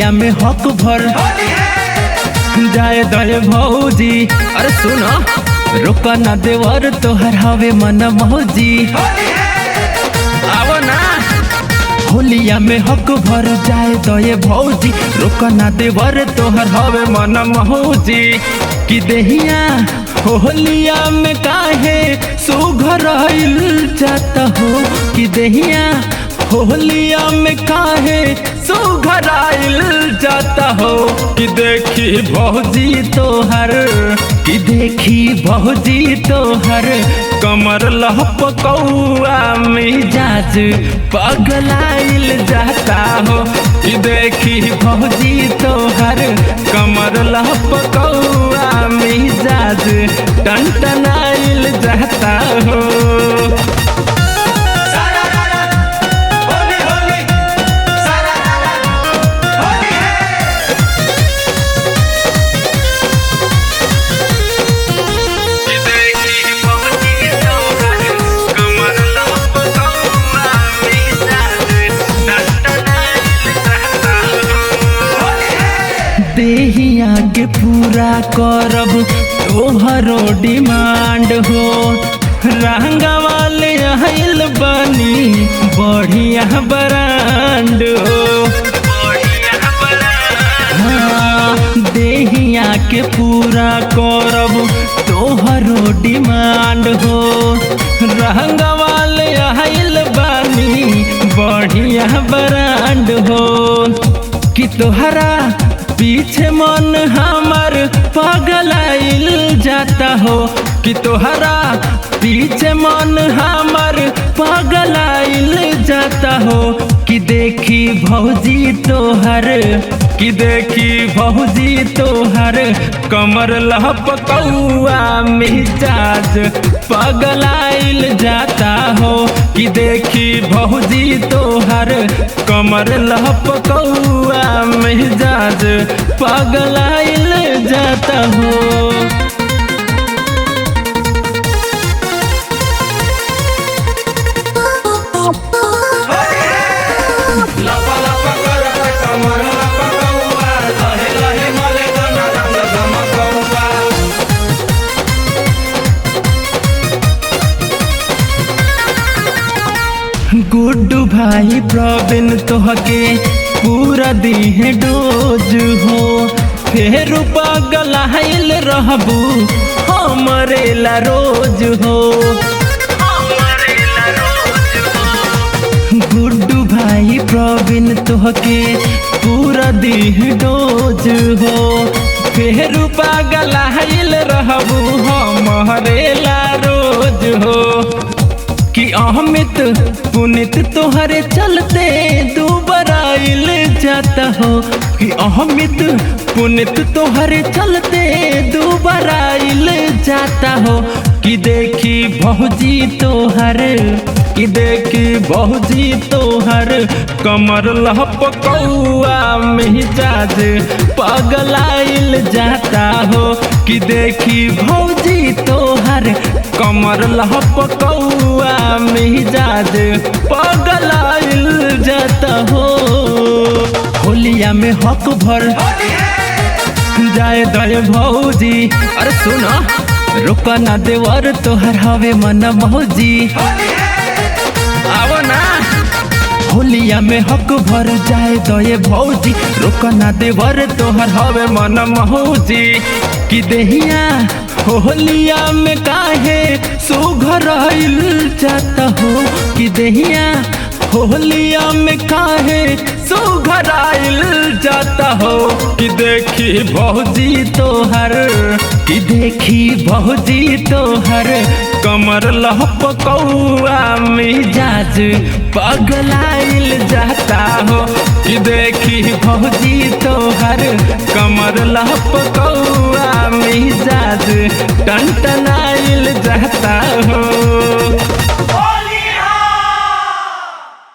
होलिया में हक भर जाए दे भौजी। अरे सुनो रुका ना देवर तोहर हवे मन मौजी। आवो ना होलिया में हक भर जाए दे भौजी, रुका ना देवर तोहर हवे मन मौजी। कि देहिया होलिया में काहे सुघर जाता हो, कि देहिया होलिया में काहे सुघराइल जाता हो। कि देखी भौजी तोहर, कि देखी भौजी तोहर कमर लहपकौआ मिजाज पगलाइल जाता हो। कि देखी भौजी तोहर कमर लहपकौआ मिजाज टनटनाइल जाता हो। देहिया के पूरा करब तोहरो डिमांड हो, रंगा वाले आइल बनी बढ़िया ब्रांड हो। हाँ, देहिया के पूरा करब तोहरो डिमांड हो, रंगा वाले आइल बनी बढ़िया ब्रांड हो। कि तोहरा पीछे मन हमार पगलाइल जाता हो, कि तोहरा पीछे मन हमार पगलाइल जाता हो। कि देखी भौजी तोहर, कि देखी भौजी तोहर कमर लहपकौआ मिजाज पगलाइल जाता हो। कि देखी भौजी तोहर कमर लहपकौआ मिजाज पगलाइल जाता हो। गुड्डू भाई प्रवीण तोहके पूरा दीहे डोज हो, फेर पगलाइल रहबू हमरे ला रोज हो। गुड्डू भाई प्रवीण तोहके पूरा दीह डोज हो, फेर पगलाइल रहबू हमरे ला रोज हो। कि अमित पुनित तोहरे चलते दुबराइल जाता हो, कि अमित पुनित तोहरे चलते दुबराइल जाता हो। कि देखी भौजी तोहर, कि देखी भौजी तोहर कमर लहपकौआ मिजाज पगलाइल जाता हो। कि देखी भौजी तोहर कमर लहपकौआ मिजाज पगलाइल जाता हो। होलिया में हक भर जाए दे भौजी। अरे सुनो रुका ना देवर तोहर हवे मन मौजी। आवो ना होलिया में हक भर जाए दे भौजी, रुका ना देवर तोहर हवे मन मौजी। कि देहिया होलिया में काहे सुघराइल जाता हो, कि देहिया होलिया में काहे सुघराइल जाता हो। कि देखी भौजी तोहर, कि देखी भौजी तोहर कमर लहपकौआ मिजाज पगलाइल जाता हो। कि देखी भौजी तोहर कमर लहपकौआ मिजाज टनटनाइल जाता हो।